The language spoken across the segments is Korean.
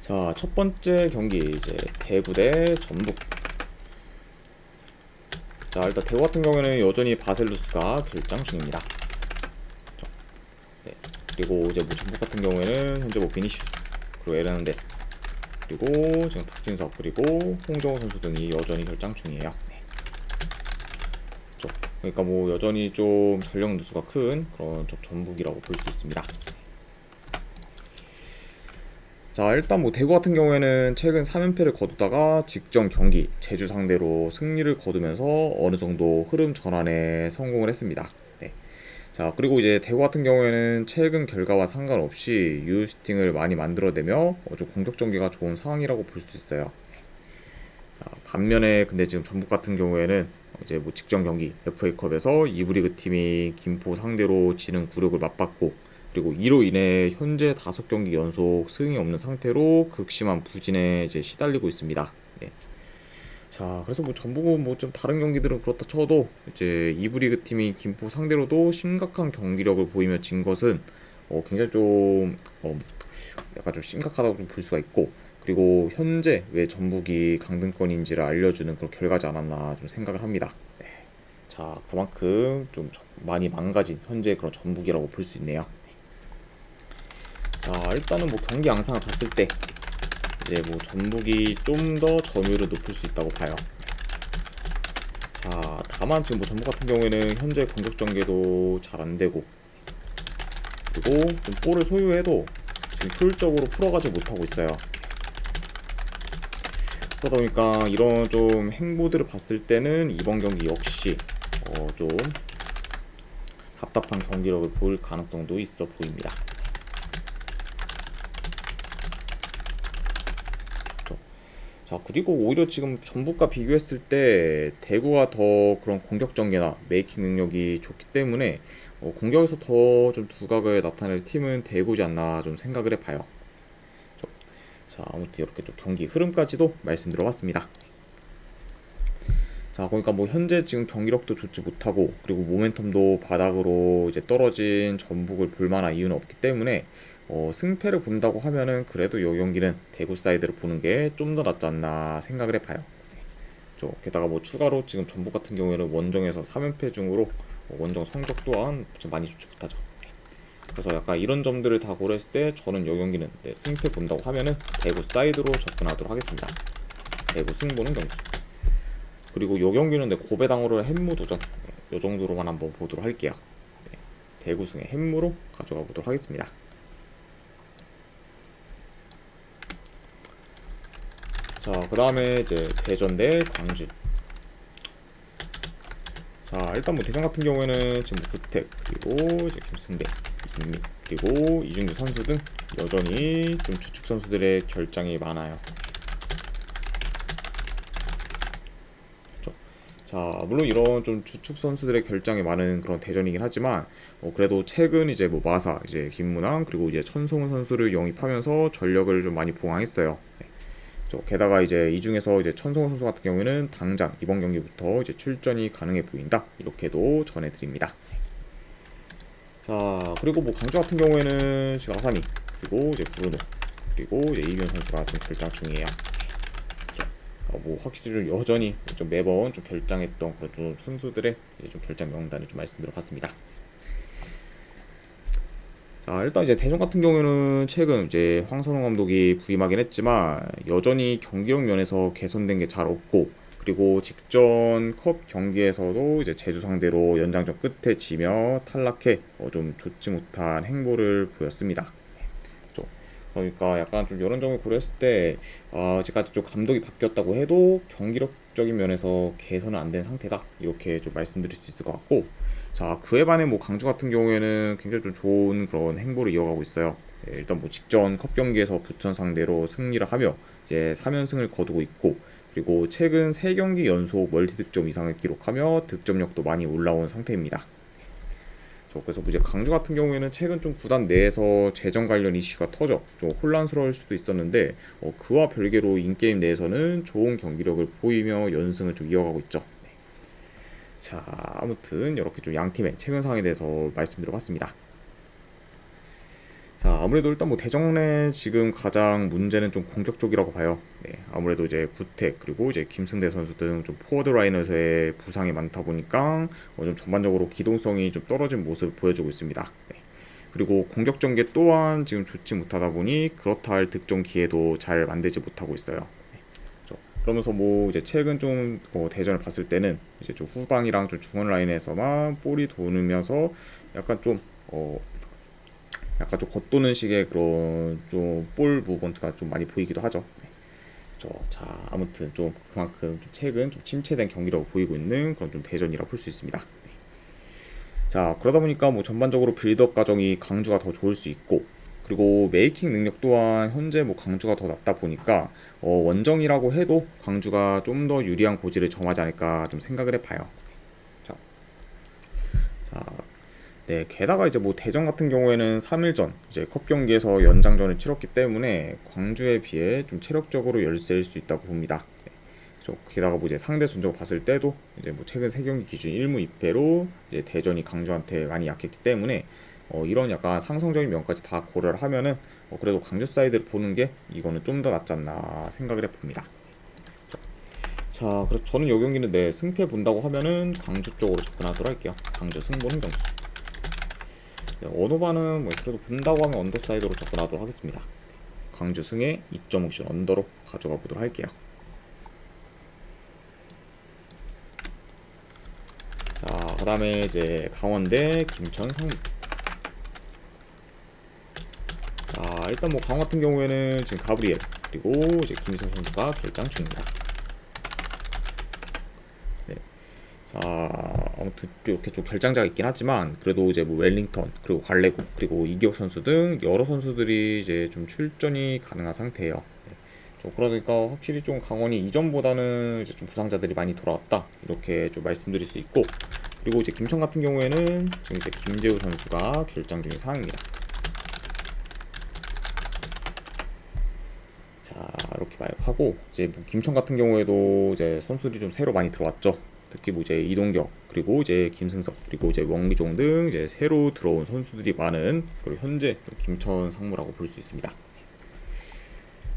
자, 첫 번째 경기 이제 대구 대 전북. 자, 일단 대구 같은 경우에는 여전히 바셀루스가 결장 중입니다. 네. 그리고 이제 뭐 전북 같은 경우에는 현재 뭐 비니시우스 그리고 에르난데스 그리고 지금 박진석 그리고 홍정호 선수 등이 여전히 결장 중이에요. 네. 그러니까 뭐 여전히 좀 전력 누수가 큰 그런 좀 전북이라고 볼 수 있습니다. 자, 일단 뭐 대구 같은 경우에는 최근 3연패를 거두다가 직전 경기 제주 상대로 승리를 거두면서 어느 정도 흐름 전환에 성공을 했습니다. 네. 자, 그리고 이제 대구 같은 경우에는 최근 결과와 상관없이 유효슈팅을 많이 만들어내며 좀 공격 전개가 좋은 상황이라고 볼 수 있어요. 자, 반면에 근데 지금 전북 같은 경우에는 이제 뭐 직전 경기 FA컵에서 2부 리그 팀이 김포 상대로 지는 굴욕을 맛봤고, 그리고 이로 인해 현재 5경기 연속 승이 없는 상태로 극심한 부진에 이제 시달리고 있습니다. 네. 자, 그래서 뭐 전북은 뭐 좀 다른 경기들은 그렇다 쳐도 이제 2부 리그 팀이 김포 상대로도 심각한 경기력을 보이며 진 것은 굉장히 좀 약간 좀 심각하다고 좀 볼 수가 있고, 그리고 현재 왜 전북이 강등권인지를 알려주는 그런 결과지 않았나 좀 생각을 합니다. 네. 자, 그만큼 좀 많이 망가진 현재 그런 전북이라고 볼 수 있네요. 자, 일단은 뭐 경기 양상을 봤을 때 이제 뭐 전북이 좀 더 점유율을 높일 수 있다고 봐요. 자, 다만 지금 뭐 전북 같은 경우에는 현재 공격 전개도 잘 안 되고, 그리고 좀 볼을 소유해도 지금 효율적으로 풀어가지 못하고 있어요. 그러다 보니까 이런 좀 행보들을 봤을 때는 이번 경기 역시 좀 답답한 경기력을 보일 가능성도 있어 보입니다. 자, 그리고 오히려 지금 전북과 비교했을 때 대구가 더 그런 공격 전개나 메이킹 능력이 좋기 때문에 공격에서 더 좀 두각을 나타낼 팀은 대구지 않나 좀 생각을 해봐요. 자, 아무튼 이렇게 좀 경기 흐름까지도 말씀드려봤습니다. 자, 그러니까 뭐 현재 지금 경기력도 좋지 못하고, 그리고 모멘텀도 바닥으로 이제 떨어진 전북을 볼 만한 이유는 없기 때문에 승패를 본다고 하면은 그래도 이 경기는 대구 사이드를 보는 게 좀 더 낫지 않나 생각을 해봐요. 게다가 뭐 추가로 지금 전북 같은 경우에는 원정에서 3연패 중으로 원정 성적 또한 좀 많이 좋지 못하죠. 그래서 약간 이런 점들을 다 고려했을 때 저는 이 경기는 승패 본다고 하면은 대구 사이드로 접근하도록 하겠습니다. 대구 승보는 경기. 그리고 이 경기는 고배당으로 햄무 도전 이 정도로만 한번 보도록 할게요. 네, 대구 승의 햄무로 가져가 보도록 하겠습니다. 자, 그 다음에 이제 대전 대 광주. 자, 일단 뭐 대전 같은 경우에는 지금 뭐 구택 그리고 이제 김승대, 이승민 그리고 이중규 선수 등 여전히 좀 주축 선수들의 결장이 많아요. 자, 물론 이런 좀 주축 선수들의 결장이 많은 그런 대전이긴 하지만 그래도 최근 이제 뭐 마사, 이제 김문환 그리고 이제 천송훈 선수를 영입하면서 전력을 좀 많이 보강했어요. 네. 게다가 이제 이 중에서 이제 천송훈 선수 같은 경우에는 당장 이번 경기부터 이제 출전이 가능해 보인다, 이렇게도 전해드립니다. 자, 그리고 뭐 광주 같은 경우에는 지금 아사미 그리고 이제 브루노 그리고 이제 이규현 선수가 좀 결장 중이에요. 뭐 확실히 여전히 좀 매번 좀 결장했던 그런 좀 선수들의 좀 결장 명단을 좀 말씀드려봤습니다. 자, 일단 이제 대전 같은 경우에는 최근 이제 황선홍 감독이 부임하긴 했지만 여전히 경기력 면에서 개선된 게 잘 없고, 그리고 직전 컵 경기에서도 이제 제주 상대로 연장전 끝에 지며 탈락해 좀 좋지 못한 행보를 보였습니다. 그러니까 약간 좀 이런 점을 고려했을 때 아직까지 좀 감독이 바뀌었다고 해도 경기력적인 면에서 개선은 안 된 상태다, 이렇게 좀 말씀드릴 수 있을 것 같고, 자, 그에 반해 뭐 강주 같은 경우에는 굉장히 좀 좋은 그런 행보를 이어가고 있어요. 네, 일단 뭐 직전 컵 경기에서 부천 상대로 승리를 하며 이제 3연승을 거두고 있고, 그리고 최근 3경기 연속 멀티 득점 이상을 기록하며 득점력도 많이 올라온 상태입니다. 그래서 이제 강주 같은 경우에는 최근 좀 구단 내에서 재정 관련 이슈가 터져 좀 혼란스러울 수도 있었는데 그와 별개로 인게임 내에서는 좋은 경기력을 보이며 연승을 좀 이어가고 있죠. 네. 자, 아무튼 이렇게 좀 양 팀의 최근 상황에 대해서 말씀드려봤습니다. 자, 아무래도 일단 뭐 대전의 지금 가장 문제는 좀 공격 쪽이라고 봐요. 네, 아무래도 이제 구택 그리고 이제 김승대 선수 등 좀 포워드 라인에서의 부상이 많다 보니까 좀 전반적으로 기동성이 좀 떨어진 모습을 보여주고 있습니다. 네. 그리고 공격 전개 또한 지금 좋지 못하다 보니 그렇다 할 득점 기회도 잘 만들지 못하고 있어요. 그러면서 뭐 이제 최근 좀 대전을 봤을 때는 이제 좀 후방이랑 좀 중원 라인에서만 볼이 도면서 약간 좀 약간 좀 겉도는 식의 그런 좀 볼 무브먼트가 좀 많이 보이기도 하죠. 네. 자, 아무튼 좀 그만큼 좀 최근 좀 침체된 경기라고 보이고 있는 그런 좀 대전이라 볼 수 있습니다. 네. 자, 그러다 보니까 뭐 전반적으로 빌드업 과정이 강주가 더 좋을 수 있고, 그리고 메이킹 능력 또한 현재 뭐 강주가 더 낫다 보니까 원정이라고 해도 광주가 좀 더 유리한 고지를 점하지 않을까 좀 생각을 해봐요. 자, 자, 네, 게다가 이제 뭐 대전 같은 경우에는 3일 전 이제 컵 경기에서 연장전을 치렀기 때문에 광주에 비해 좀 체력적으로 열세일 수 있다고 봅니다. 게다가 뭐 이제 상대 전적을 봤을 때도 이제 뭐 최근 3경기 기준 1무 2패로 이제 대전이 강주한테 많이 약했기 때문에 이런 약간 상성적인 면까지 다 고려를 하면은 그래도 광주 사이드를 보는 게 이거는 좀 더 낫지 않나 생각을 해봅니다. 자, 그래서 저는 이 경기는 네, 승패 본다고 하면은 광주 쪽으로 접근하도록 할게요. 광주 승부는 경기. 네, 언어반은 뭐 그래도 본다고 하면 언더 사이드로 접근하도록 하겠습니다. 광주 승에 2.5슛 언더로 가져가 보도록 할게요. 자, 그 다음에 이제 강원대 김천 상무. 자, 일단 뭐 강원 같은 경우에는 지금 가브리엘 그리고 이제 김희성 선수가 결장 중입니다. 네. 자, 아무튼 이렇게 좀 결장자가 있긴 하지만 그래도 이제 뭐 웰링턴 그리고 관레고 그리고 이기혁 선수 등 여러 선수들이 이제 좀 출전이 가능한 상태예요. 네. 그러니까 확실히 좀 강원이 이전보다는 이제 좀 부상자들이 많이 돌아왔다 이렇게 좀 말씀드릴 수 있고, 그리고 이제 김천 같은 경우에는 지금 이제 김재우 선수가 결장 중인 상황입니다. 자, 이렇게 하고 이제 뭐 김천 같은 경우에도 이제 선수들이 좀 새로 많이 들어왔죠. 특히 뭐 이제 이동경 그리고 이제 김승석 그리고 이제 왕기종 등 이제 새로 들어온 선수들이 많은 그리고 현재 김천 상무라고 볼 수 있습니다.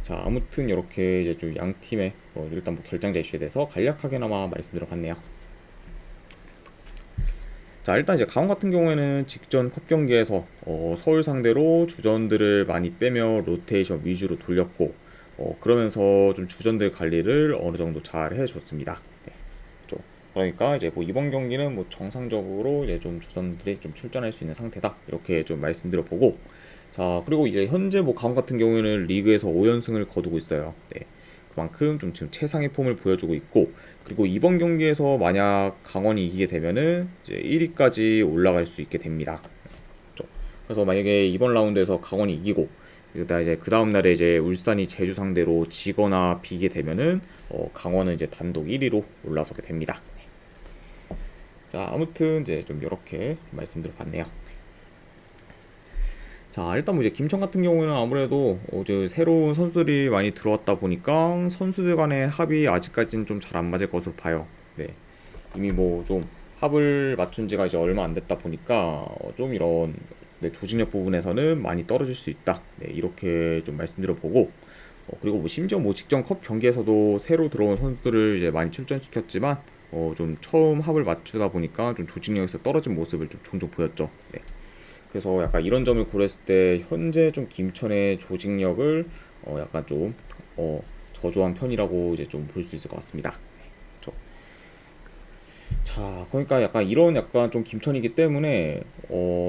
자, 아무튼 이렇게 이제 좀 양 팀의 일단 뭐 결장자 이슈에 대해서 간략하게나마 말씀드려봤네요. 자, 일단 이제 강원 같은 경우에는 직전 컵 경기에서 서울 상대로 주전들을 많이 빼며 로테이션 위주로 돌렸고 그러면서 좀 주전들 관리를 어느 정도 잘 해줬습니다. 네. 그러니까 이제 뭐 이번 경기는 뭐 정상적으로 이제 좀 주전들이 좀 출전할 수 있는 상태다 이렇게 좀 말씀드려보고, 자, 그리고 이제 현재 뭐 강원 같은 경우에는 리그에서 5연승을 거두고 있어요. 네. 그만큼 좀 지금 최상의 폼을 보여주고 있고, 그리고 이번 경기에서 만약 강원이 이기게 되면은 이제 1위까지 올라갈 수 있게 됩니다. 그래서 만약에 이번 라운드에서 강원이 이기고 그다 이제 그 다음 날에 이제 울산이 제주 상대로 지거나 비게 되면은 강원은 이제 단독 1위로 올라서게 됩니다. 자, 아무튼 이제 좀 이렇게 말씀드려봤네요. 자, 일단 뭐 이제 김천 같은 경우에는 아무래도 이제 새로운 선수들이 많이 들어왔다 보니까 선수들 간의 합이 아직까지는 좀 잘 안 맞을 것으로 봐요. 네. 이미 뭐 좀 합을 맞춘 지가 이제 얼마 안 됐다 보니까 좀 이런 네, 조직력 부분에서는 많이 떨어질 수 있다. 네, 이렇게 좀 말씀드려보고, 그리고 뭐 심지어 뭐 직전 컵 경기에서도 새로 들어온 선수들을 이제 많이 출전시켰지만 좀 처음 합을 맞추다 보니까 좀 조직력에서 떨어진 모습을 좀 종종 보였죠. 네. 그래서 약간 이런 점을 고려했을 때 현재 좀 김천의 조직력을 약간 좀 저조한 편이라고 이제 좀 볼 수 있을 것 같습니다. 네, 그렇죠. 자, 그러니까 약간 이런 약간 좀 김천이기 때문에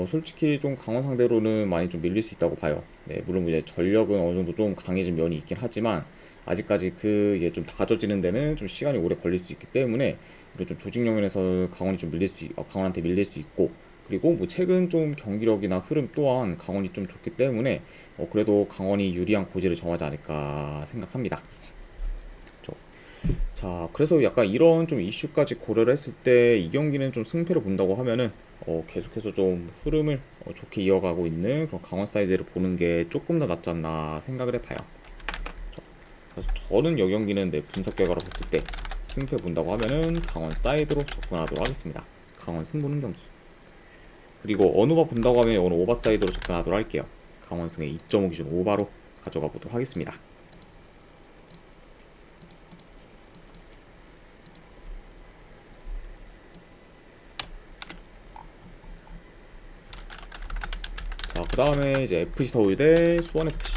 솔직히 좀 강원 상대로는 많이 좀 밀릴 수 있다고 봐요. 네, 물론 이제 전력은 어느 정도 좀 강해진 면이 있긴 하지만 아직까지 그 이제 좀 다져지는 데는 좀 시간이 오래 걸릴 수 있기 때문에 이런 좀 조직력 면에서 강원이 좀 강원한테 밀릴 수 있고, 그리고 뭐 최근 좀 경기력이나 흐름 또한 강원이 좀 좋기 때문에 그래도 강원이 유리한 고지를 정하지 않을까 생각합니다. 그렇죠. 자, 그래서 약간 이런 좀 이슈까지 고려를 했을 때 이 경기는 좀 승패를 본다고 하면은 계속해서 좀 흐름을 좋게 이어가고 있는 그런 강원 사이드를 보는 게 조금 더 낫지 않나 생각을 해봐요. 그렇죠. 그래서 저는 이 경기는 내 분석 결과로 봤을 때 승패 본다고 하면은 강원 사이드로 접근하도록 하겠습니다. 강원 승부는 경기. 그리고 언어바 본다고 하면 오늘 오버사이드로 접근하도록 할게요. 강원승의 2.5 기준 오바로 가져가 보도록 하겠습니다. 자, 그 다음에 이제 FC 서울대 수원FC.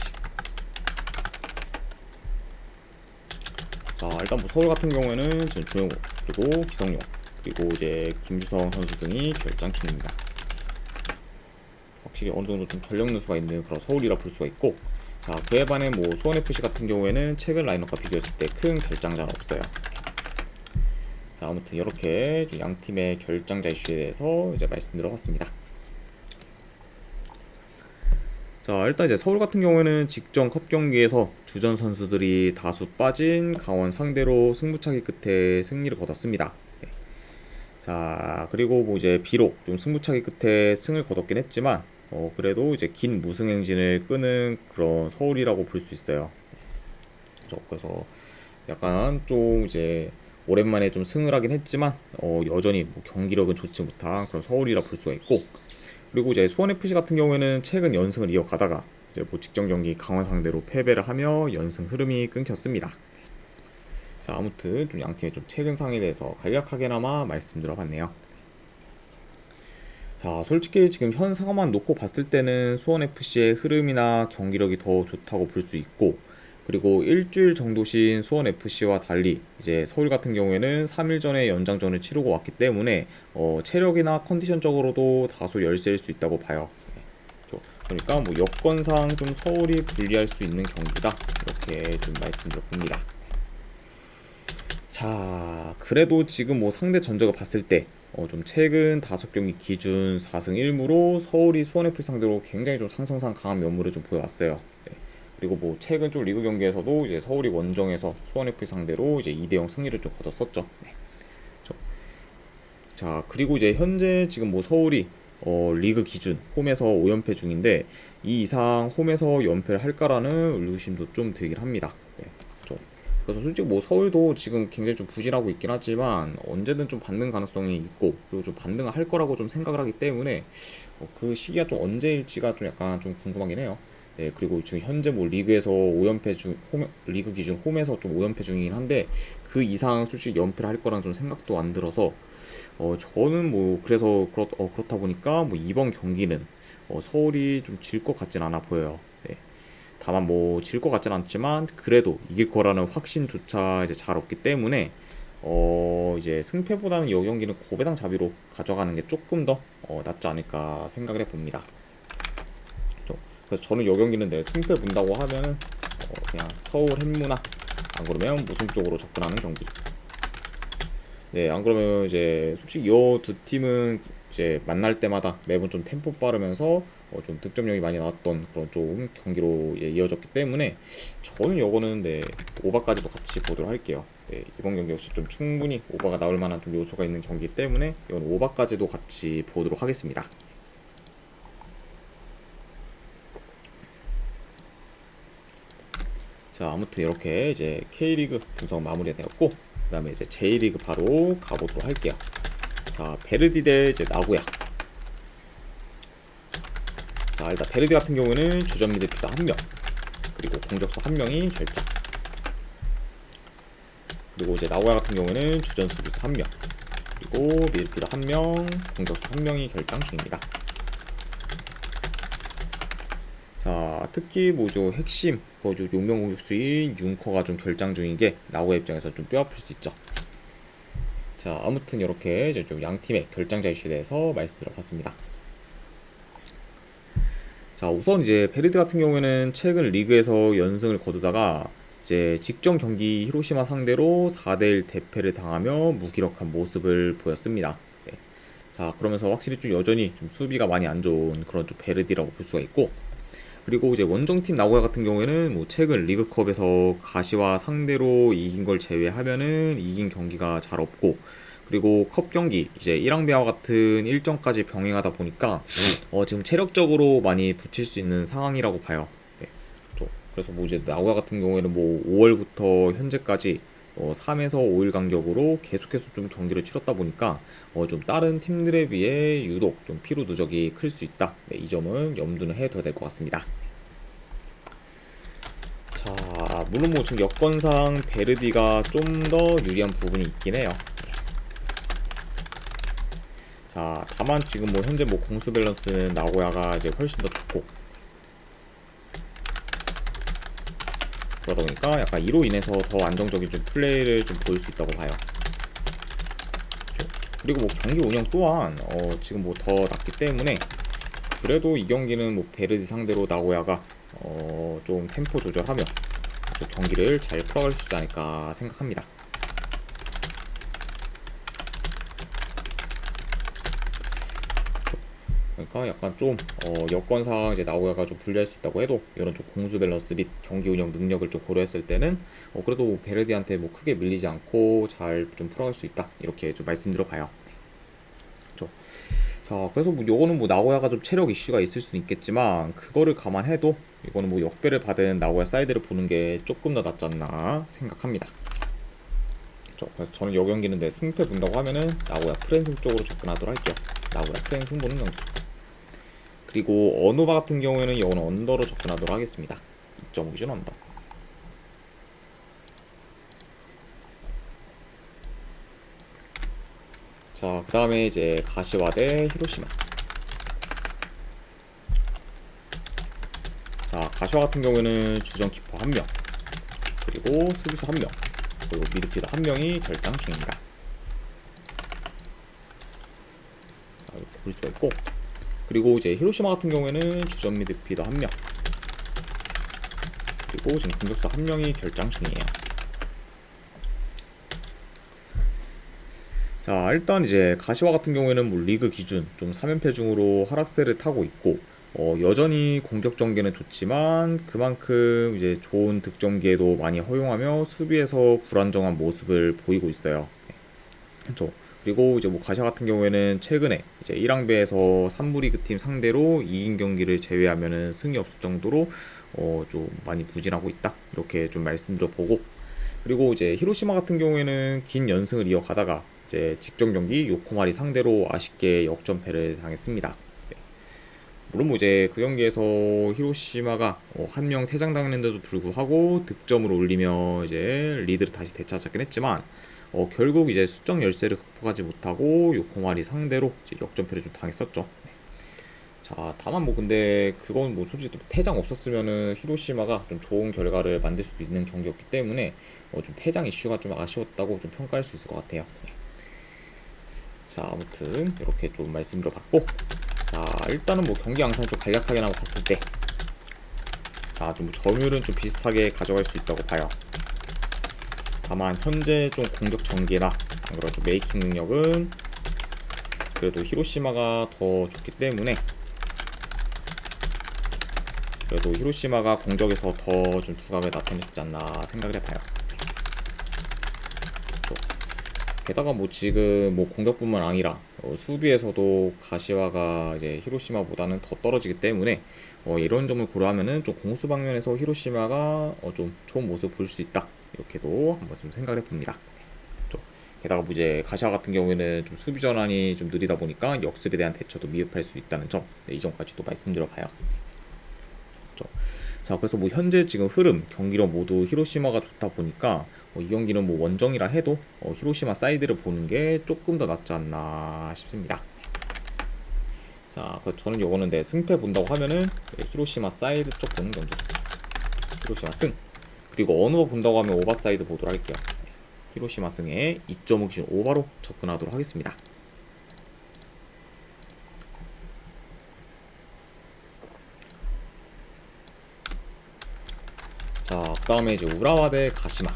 자, 일단 뭐 서울 같은 경우에는 지금 조영우 그리고 기성용 그리고 이제 김주성 선수 등이 결장 중입니다. 확실히 어느 정도 좀 전력 누수가 있는 그런 서울이라 볼 수가 있고, 자, 그에 반해 뭐 수원FC 같은 경우에는 최근 라인업과 비교했을 때 큰 결장자는 없어요. 자, 아무튼 이렇게 양 팀의 결장자 이슈에 대해서 이제 말씀드려봤습니다. 자, 일단 이제 서울 같은 경우에는 직전 컵 경기에서 주전 선수들이 다수 빠진 강원 상대로 승부차기 끝에 승리를 거뒀습니다. 네. 자, 그리고 뭐 이제 비록 좀 승부차기 끝에 승을 거뒀긴 했지만 그래도 이제 긴 무승 행진을 끄는 그런 서울이라고 볼 수 있어요. 그래서 약간 좀 이제 오랜만에 좀 승을 하긴 했지만 여전히 뭐 경기력은 좋지 못한 그런 서울이라 볼 수가 있고, 그리고 이제 수원FC 같은 경우에는 최근 연승을 이어가다가 이제 뭐 직전 경기 강원 상대로 패배를 하며 연승 흐름이 끊겼습니다. 자, 아무튼 좀 양팀의 좀 최근 상황에 대해서 간략하게나마 말씀드려봤네요. 자, 솔직히 지금 현 상황만 놓고 봤을 때는 수원FC의 흐름이나 경기력이 더 좋다고 볼 수 있고, 그리고 일주일 정도신 수원FC와 달리 이제 서울 같은 경우에는 3일 전에 연장전을 치르고 왔기 때문에 체력이나 컨디션적으로도 다소 열세일 수 있다고 봐요. 그러니까 뭐 여건상 좀 서울이 불리할 수 있는 경기다, 이렇게 좀 말씀드려봅니다. 자, 그래도 지금 뭐 상대 전적을 봤을 때 좀 최근 5경기 기준 4승 1무로 서울이 수원FC 상대로 굉장히 좀 상성상 강한 면모를 좀 보여왔어요. 네. 그리고 뭐 최근 좀 리그 경기에서도 이제 서울이 원정에서 수원FC 상대로 이제 2대0 승리를 좀 거뒀었죠. 네. 자, 그리고 이제 현재 지금 뭐 서울이 리그 기준 홈에서 5연패 중인데 이 이상 홈에서 연패를 할까라는 의구심도 좀 들긴 합니다. 네. 그래서 솔직히 뭐 서울도 지금 굉장히 좀 부진하고 있긴 하지만 언제든 좀 반등 가능성이 있고, 그리고 좀 반등을 할 거라고 좀 생각을 하기 때문에 그 시기가 좀 언제일지가 좀 약간 좀 궁금하긴 해요. 네, 그리고 지금 현재 뭐 리그에서 5연패 중 리그 기준 홈에서 좀 5연패 중이긴 한데 그 이상 솔직히 연패를 할 거라는 좀 생각도 안 들어서 저는 뭐 그래서 그렇다 보니까 뭐 이번 경기는 서울이 좀 질 것 같진 않아 보여요. 네. 다만 뭐 질 것 같진 않지만 그래도 이길 거라는 확신조차 이제 잘 없기 때문에 이제 승패보다는 이 경기는 고배당 자비로 가져가는 게 조금 더 낫지 않을까 생각을 해봅니다. 그래서 저는 이 경기는 내 승패 본다고 하면은 그냥 서울 햄무나 안 그러면 무승 쪽으로 접근하는 경기. 네, 안 그러면 이제 솔직히 이 두 팀은 이제 만날 때마다 매번 좀 템포 빠르면서 좀 득점력이 많이 나왔던 그런 좀 경기로 이어졌기 때문에 저는 요거는 네, 오바까지도 같이 보도록 할게요. 네, 이번 경기 역시 좀 충분히 오바가 나올 만한 좀 요소가 있는 경기이기 때문에 이건 오바까지도 같이 보도록 하겠습니다. 자, 아무튼 이렇게 이제 K리그 분석 마무리가 되었고, 그 다음에 이제 J리그 바로 가보도록 할게요. 자, 베르디 대 이제 나고야. 자, 일단 베르디 같은 경우는 주전 미드필더 1명, 그리고 공격수 1명이 결장. 그리고 이제 나고야 같은 경우는 주전 수비수 1명, 그리고 미드필더 1명, 공격수 1명이 결장 중입니다. 자, 특히 뭐죠, 핵심 용병 공격수인 융커가 좀 결장 중인 게 나고야 입장에서 좀 뼈아플 수 있죠. 자, 아무튼 이렇게 이제 좀 양 팀의 결장자 이슈에 대해서 말씀드려봤습니다. 자, 우선 이제 베르디 같은 경우에는 최근 리그에서 연승을 거두다가 이제 직전 경기 히로시마 상대로 4대1 대패를 당하며 무기력한 모습을 보였습니다. 네. 자, 그러면서 확실히 좀 여전히 좀 수비가 많이 안 좋은 그런 좀 베르디라고 볼 수가 있고, 그리고 이제 원정팀 나고야 같은 경우에는 뭐 최근 리그컵에서 가시와 상대로 이긴 걸 제외하면은 이긴 경기가 잘 없고, 그리고 컵 경기 이제 이랑베아와 같은 일정까지 병행하다 보니까 지금 체력적으로 많이 붙일 수 있는 상황이라고 봐요. 네. 그래서 뭐 이제 나고야 같은 경우에는 뭐 5월부터 현재까지 3에서 5일 간격으로 계속해서 좀 경기를 치렀다 보니까 좀 다른 팀들에 비해 유독 좀 피로 누적이 클 수 있다. 네, 이 점은 염두는 해둬야 될 것 같습니다. 자, 물론 뭐 지금 여건상 베르디가 좀 더 유리한 부분이 있긴 해요. 자, 다만 지금 뭐 현재 뭐 공수 밸런스는 나고야가 이제 훨씬 더 좋고, 그러다 보니까 약간 이로 인해서 더 안정적인 좀 플레이를 좀 보일 수 있다고 봐요. 그리고 뭐 경기 운영 또한 지금 뭐 더 낫기 때문에 그래도 이 경기는 뭐 베르디 상대로 나고야가 좀 템포 조절하며 좀 경기를 잘 풀어갈 수 있지 않을까 생각합니다. 그러니까 약간 좀 여건상 이제 나고야가 좀 불리할 수 있다고 해도 이런 좀 공수 밸런스 및 경기 운영 능력을 좀 고려했을 때는 그래도 베르디한테 뭐 크게 밀리지 않고 잘 좀 풀어갈 수 있다, 이렇게 좀 말씀드려봐요. 그렇죠. 자, 그래서 뭐 요거는 뭐 나고야가 좀 체력 이슈가 있을 수는 있겠지만 그거를 감안해도 이거는 뭐 역배를 받은 나고야 사이드를 보는 게 조금 더 낫지 않나 생각합니다. 그렇죠. 그래서 저는 이 경기는 내 승패 본다고 하면은 나고야 프랜승 쪽으로 접근하도록 할게요. 나고야 프랜승 보는 경기. 그리고 언어바 같은 경우에는 이거는 언더로 접근하도록 하겠습니다. 2.5 기준 언더. 자, 그 다음에 이제 가시와 대 히로시마. 자, 가시와 같은 경우에는 주전 키퍼 1명, 그리고 수비수 1명, 그리고 미드필더 1명이 결장 중입니다. 자, 이렇게 볼 수가 있고, 그리고 이제 히로시마 같은 경우에는 주전 미드필더 1명, 그리고 지금 공격수 1명이 결장 중이에요. 자, 일단 이제 가시와 같은 경우에는 뭐 리그 기준 좀 3연패 중으로 하락세를 타고 있고, 여전히 공격 전개는 좋지만 그만큼 이제 좋은 득점기에도 많이 허용하며 수비에서 불안정한 모습을 보이고 있어요. 네. 그렇죠. 그리고 이제 뭐 가시아 같은 경우에는 최근에 이제 1항배에서 3부 리그 팀 상대로 이긴 경기를 제외하면은 승이 없을 정도로 좀 많이 부진하고 있다, 이렇게 좀 말씀드려보고, 그리고 이제 히로시마 같은 경우에는 긴 연승을 이어가다가 이제 직전 경기 요코마리 상대로 아쉽게 역전패를 당했습니다. 네. 물론 뭐 이제 그 경기에서 히로시마가 한 명 퇴장당했는데도 불구하고 득점을 올리며 이제 리드를 다시 되찾았긴 했지만 결국 이제 수적 열세를 극복하지 못하고 요코마리 상대로 이제 역전패를 좀 당했었죠. 네. 자, 다만 뭐 근데 그건 뭐 솔직히 또 퇴장 없었으면은 히로시마가 좀 좋은 결과를 만들 수도 있는 경기였기 때문에 좀 퇴장 이슈가 좀 아쉬웠다고 좀 평가할 수 있을 것 같아요. 네. 자, 아무튼 이렇게 좀 말씀드려봤고, 자, 일단은 뭐 경기 양상 좀 간략하게 나고 봤을 때, 자, 좀 점유율은 좀 비슷하게 가져갈 수 있다고 봐요. 다만 현재 좀 공격 전개나 안 그래도 좀 메이킹 능력은 그래도 히로시마가 더 좋기 때문에, 그래도 히로시마가 공격에서 더 좀 두각을 나타낼 수 있지 않나 생각을 해봐요. 게다가 뭐 지금 뭐 공격뿐만 아니라 수비에서도 가시와가 이제 히로시마보다는 더 떨어지기 때문에 이런 점을 고려하면은 좀 공수 방면에서 히로시마가 좀 좋은 모습을 보일 수 있다, 이렇게도 한번 좀 생각을 해봅니다. 게다가 뭐 이제 가시와 같은 경우에는 좀 수비 전환이 좀 느리다 보니까 역습에 대한 대처도 미흡할 수 있다는 점, 네, 이 점까지도 말씀드려봐요. 자, 그래서 뭐 현재 지금 흐름 경기력 모두 히로시마가 좋다 보니까 이 경기는 뭐 원정이라 해도 히로시마 사이드를 보는 게 조금 더 낫지 않나 싶습니다. 자, 그래서 저는 요거는 내 승패 본다고 하면은 히로시마 사이드 쪽 보는 경기, 히로시마 승. 그리고 언어 본다고 하면 오바 사이드 보도록 할게요. 히로시마 승에 2.5 기준 오바로 접근하도록 하겠습니다. 자, 그 다음에 이제 우라와 대 가시마.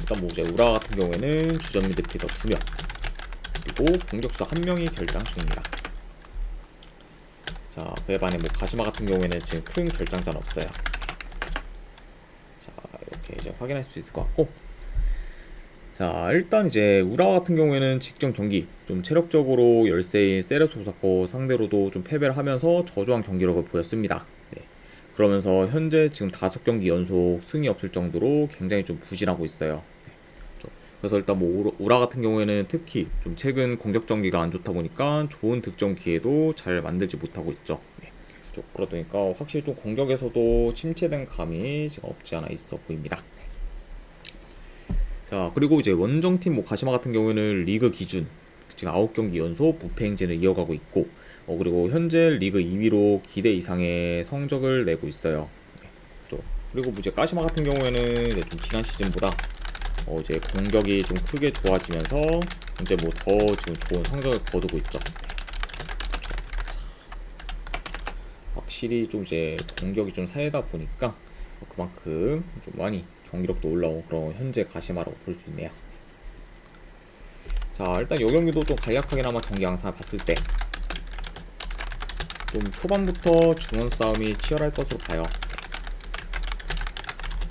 일단 뭐 이제 우라 같은 경우에는 주전 미드필더 2명, 그리고 공격수 1명이 결장 중입니다. 자, 그에 반해 뭐 가시마 같은 경우에는 지금 큰 결장자는 없어요. 자, 이렇게 이제 확인할 수 있을 것 같고, 자, 일단 이제 우라와 같은 경우에는 직전 경기 좀 체력적으로 열세인 세레소 오사카 상대로도 좀 패배를 하면서 저조한 경기력을 보였습니다. 네. 그러면서 현재 지금 5경기 연속 승이 없을 정도로 굉장히 좀 부진하고 있어요. 그래서 일단 뭐 우라 같은 경우에는 특히 좀 최근 공격 전기가 안 좋다 보니까 좋은 득점 기회도 잘 만들지 못하고 있죠. 네. 그러다 보니까 확실히 좀 공격에서도 침체된 감이 지금 없지 않아 있어 보입니다. 자, 그리고 이제 원정팀 뭐 가시마 같은 경우에는 리그 기준 지금 9경기 연속 무패 행진을 이어가고 있고, 그리고 현재 리그 2위로 기대 이상의 성적을 내고 있어요. 네. 그리고 뭐 이제 가시마 같은 경우에는 이제 좀 지난 시즌보다 이제 공격이 좀 크게 좋아지면서 이제 뭐 더 지금 좋은 성적을 거두고 있죠. 확실히 좀 이제 공격이 좀 살다 보니까 그만큼 좀 많이 경기력도 올라온 그런 현재 가시마라고 볼 수 있네요. 자, 일단 이 경기도 좀 간략하게나마 경기 양상 봤을 때 좀 초반부터 중원 싸움이 치열할 것으로 봐요.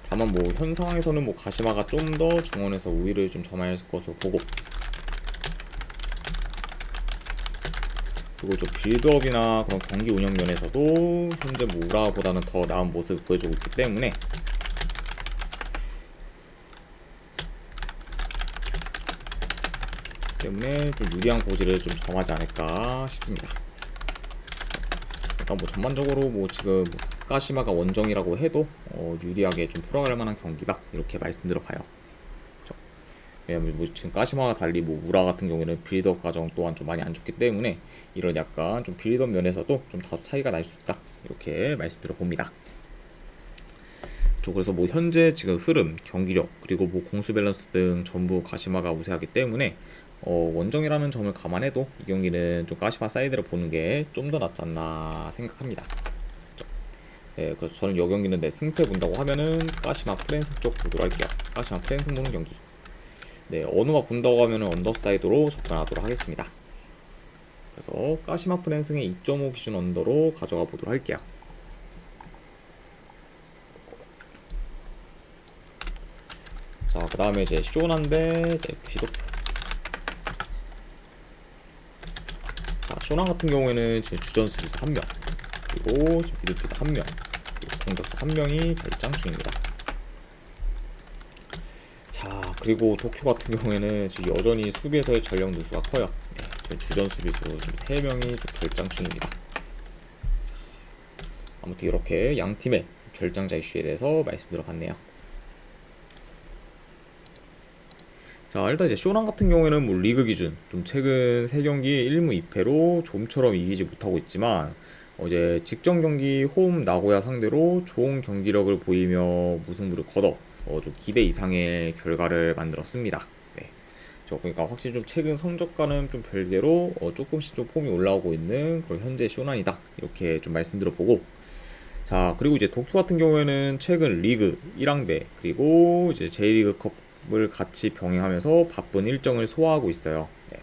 다만 뭐 현 상황에서는 뭐 가시마가 좀 더 중원에서 우위를 좀 점할 것으로 보고, 그리고 좀 빌드업이나 그런 경기 운영 면에서도 현재 뭐 우라보다는 더 나은 모습을 보여주고 있기 때문에 좀 유리한 고지를 좀 점하지 않을까 싶습니다. 일단 뭐 전반적으로 뭐 지금 가시마가 원정이라고 해도 유리하게 좀 풀어갈 만한 경기다 이렇게 말씀드려 봐요. 왜냐면 뭐 지금 가시마와 달리 뭐 우라 같은 경우에는 빌드업 과정 또한 좀 많이 안 좋기 때문에 이런 약간 좀 빌드업 면에서도 좀 다소 차이가 날 수 있다 이렇게 말씀드려 봅니다. 그래서 뭐 현재 지금 흐름, 경기력, 그리고 뭐 공수 밸런스 등 전부 가시마가 우세하기 때문에 원정이라는 점을 감안해도 이 경기는 좀 가시마 사이드를 보는 게 좀 더 낫지 않나 생각합니다. 네, 그래서 저는 이 경기는 내 승패 본다고 하면은 가시마 프랜승 쪽 보도록 할게요. 가시마 프랜승 보는 경기. 네, 어느마 본다고 하면은 언더사이드로 접근하도록 하겠습니다. 그래서 가시마 프랜승의 2.5 기준 언더로 가져가 보도록 할게요. 자, 그 다음에 이제 쇼난데 이제 시도. 자, 쇼난 같은 경우에는 지금 주전 수비수 1명, 그리고 지금 미드필더 1명, 그리고 공격수 1명이 결장 중입니다. 자, 그리고 도쿄 같은 경우에는 지금 여전히 수비에서의 전력 누수가 커요. 네, 지금 주전 수비수 지금 3명이 좀 결장 중입니다. 자, 아무튼 이렇게 양 팀의 결장자 이슈에 대해서 말씀드려 봤네요. 자, 일단 이제 쇼난 같은 경우에는 뭐 리그 기준 좀 최근 3경기 1무 2패로 좀처럼 이기지 못하고 있지만 이제 직전 경기 홈 나고야 상대로 좋은 경기력을 보이며 무승부를 거둬 좀 기대 이상의 결과를 만들었습니다. 네. 그러니까 확실히 좀 최근 성적과는 좀 별개로 조금씩 좀 폼이 올라오고 있는 그런 현재 쇼난이다 이렇게 좀 말씀드려보고, 자, 그리고 이제 도쿄 같은 경우에는 최근 리그 1항배 그리고 이제 J리그컵을 같이 병행하면서 바쁜 일정을 소화하고 있어요. 네.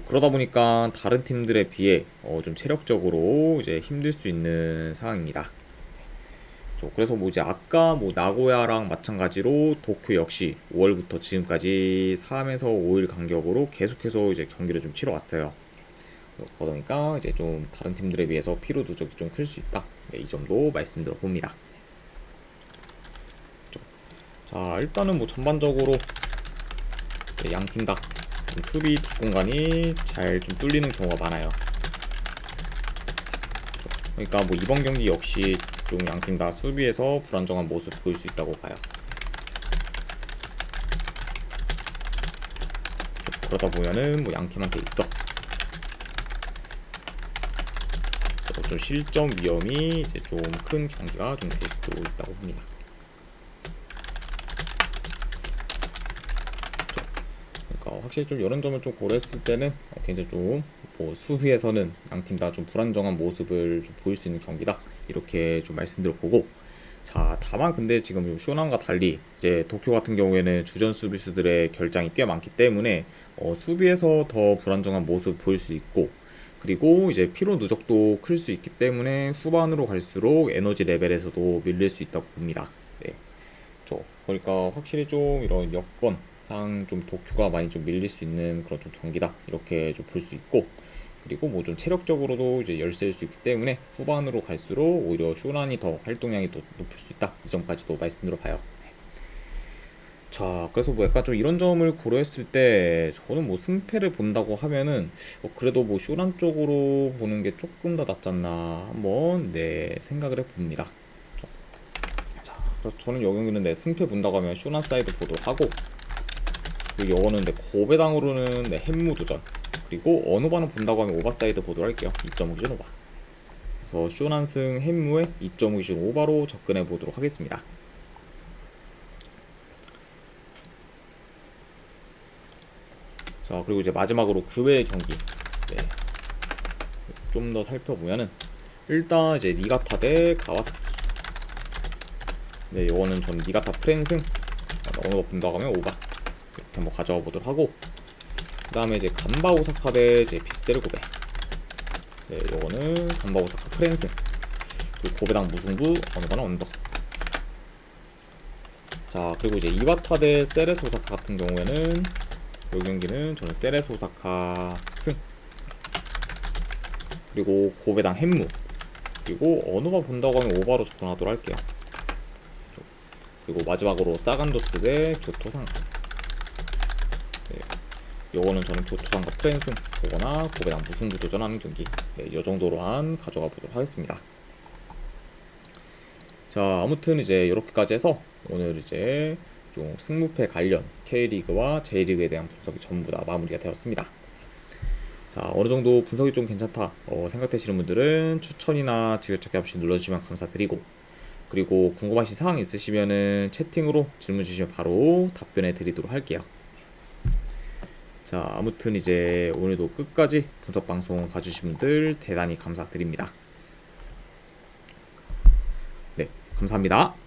그러다 보니까 다른 팀들에 비해 좀 체력적으로 이제 힘들 수 있는 상황입니다. 그래서 뭐 이제 아까 뭐 나고야랑 마찬가지로 도쿄 역시 5월부터 지금까지 3에서 5일 간격으로 계속해서 이제 경기를 좀 치러 왔어요. 그러니까 이제 좀 다른 팀들에 비해서 피로 누적이 좀 클 수 있다. 네, 이 점도 말씀드려 봅니다. 자, 일단은 뭐 전반적으로 양 팀 다 수비 뒷공간이 잘 좀 뚫리는 경우가 많아요. 그러니까 뭐 이번 경기 역시 좀 양 팀 다 수비에서 불안정한 모습 보일 수 있다고 봐요. 그러다 보면은 뭐 양 팀한테 있어 좀 실점 위험이 이제 좀 큰 경기가 좀 될 수도 있다고 봅니다. 그러니까 확실히 좀 이런 점을 좀 고려했을 때는 굉장히 좀 뭐 수비에서는 양 팀 다 좀 불안정한 모습을 좀 보일 수 있는 경기다 이렇게 좀 말씀드려보고, 자, 다만 근데 지금 쇼난과 달리 이제 도쿄 같은 경우에는 주전 수비수들의 결장이 꽤 많기 때문에 수비에서 더 불안정한 모습을 보일 수 있고, 그리고 이제 피로 누적도 클 수 있기 때문에 후반으로 갈수록 에너지 레벨에서도 밀릴 수 있다고 봅니다. 네. 그러니까 확실히 좀 이런 여건상 좀 도쿄가 많이 좀 밀릴 수 있는 그런 좀 경기다 이렇게 좀 볼 수 있고, 그리고 뭐 좀 체력적으로도 이제 열세일 수 있기 때문에 후반으로 갈수록 오히려 쇼란이 더 활동량이 더 높을 수 있다. 이 점까지도 말씀드려 봐요. 자, 그래서 뭐 약간 좀 이런 점을 고려했을 때 저는 뭐 승패를 본다고 하면은 그래도 뭐 쇼란 쪽으로 보는 게 조금 더 낫지 않나 한번 네 생각을 해봅니다. 자, 그래서 저는 여기 경기는 네 승패 본다고 하면 쇼란 사이드 보도록 하고, 그리고 이거는 네 고배당으로는 네 햄무 도전, 그리고 어노바는 본다고 하면 오버사이드 보도록 할게요. 2.5 기준 오바. 그래서 쇼란승 햄무에 2.5 기준 오바로 접근해 보도록 하겠습니다. 자, 그리고 이제 마지막으로 그 외의 경기 네, 좀 더 살펴보면은 일단 이제 니가타 대 가와사키. 네, 요거는 전 니가타 프랜승, 어느 거 본다고 하면 오바 이렇게 한번 가져와 보도록 하고, 그 다음에 이제 간바 오사카 대 이제 빗세르 고베. 네, 요거는 간바 오사카 프랜승, 그리고 고베당 무승부, 어느 거는 언더. 자, 그리고 이제 이와타 대 세레스 오사카 같은 경우에는 이 경기는 저는 세레스 오사카 승, 그리고 고베당 햄무, 그리고 어느바 본다고 하면 오바로 접근하도록 할게요. 그리고 마지막으로 사간도스 대 교토상. 네, 요거는 저는 교토상과 프랜승 보거나 고베당 무승부 도전하는 경기, 네, 요 정도로만 가져가 보도록 하겠습니다. 자, 아무튼 이제 이렇게까지 해서 오늘 이제 좀 승무패 관련 K리그와 J리그에 대한 분석이 전부 다 마무리가 되었습니다. 자, 어느 정도 분석이 좀 괜찮다 생각되시는 분들은 추천이나 지글찾기 한 번씩 눌러주시면 감사드리고, 그리고 궁금하신 사항 있으시면은 채팅으로 질문 주시면 바로 답변해 드리도록 할게요. 자, 아무튼 이제 오늘도 끝까지 분석 방송 봐주신 분들 대단히 감사드립니다. 네, 감사합니다.